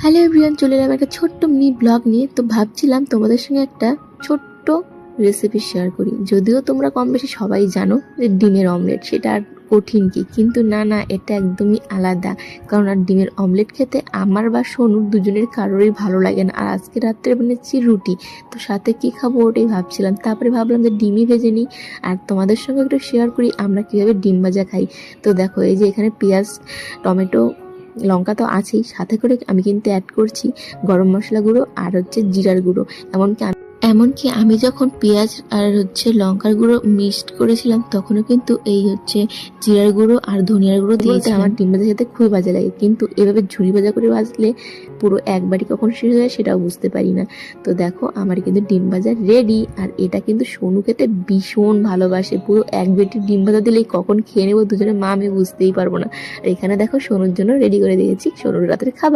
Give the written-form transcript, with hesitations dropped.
Hello everyone, চলে এলাম একটা ছোট্ট মিনি ব্লগ নিয়ে। তো ভাবছিলাম তোমাদের সঙ্গে একটা ছোট্ট রেসিপি শেয়ার করি। যদিও তোমরা কম বেশি সবাই জানো যে ডিমের অমলেট সেটা আর কঠিন কি, কিন্তু না, এটা একদমই আলাদা। কারণ আর ডিমের অমলেট খেতে আমার বা সোনুর দুজনের কারোরই ভালো লাগে না। আর আজকে রাত্রে বানিয়েছি রুটি, তো সাথে কি খাবো ওটাই ভাবছিলাম। তারপরে ভাবলাম যে ডিমই ভেজে নিই আর তোমাদের সঙ্গে একটু শেয়ার করি আমরা কীভাবে ডিম ভাজা খাই। তো দেখো, এই যে এখানে পেঁয়াজ, টমেটো, লঙ্কা তো আছেই, সাথে করে আমি কিন্তু অ্যাড করছি গরম মশলা গুঁড়ো আর জিরার গুঁড়ো। এমনকি আমি যখন পেঁয়াজ আর লঙ্কার গুঁড়ো মিক্সড করেছিলাম তখনও কিন্তু এই জিরার গুঁড়ো আর ধনিয়ার গুঁড়ো দিয়েছি। আমার ডিম ভাজা খেতে খুবই বাজে লাগে, কিন্তু এভাবে ঝুরি ভাজা করে ভাজলে পুরো একবারই কখন শেষ হয়ে যায় সেটাও বুঝতে পারি না। তো দেখো, আমার কিন্তু ডিম ভাজা রেডি। আর এটা কিন্তু সোনু খেতে ভীষণ ভালোবাসে, পুরো এক বেটি ডিম ভাজা দিলেই কখন খেয়ে নেবো দুজনে মা আমি বুঝতেই পারবো না। আর এখানে দেখো সোনুর জন্য রেডি করে দিয়েছি সোনুর রাতের খাবার।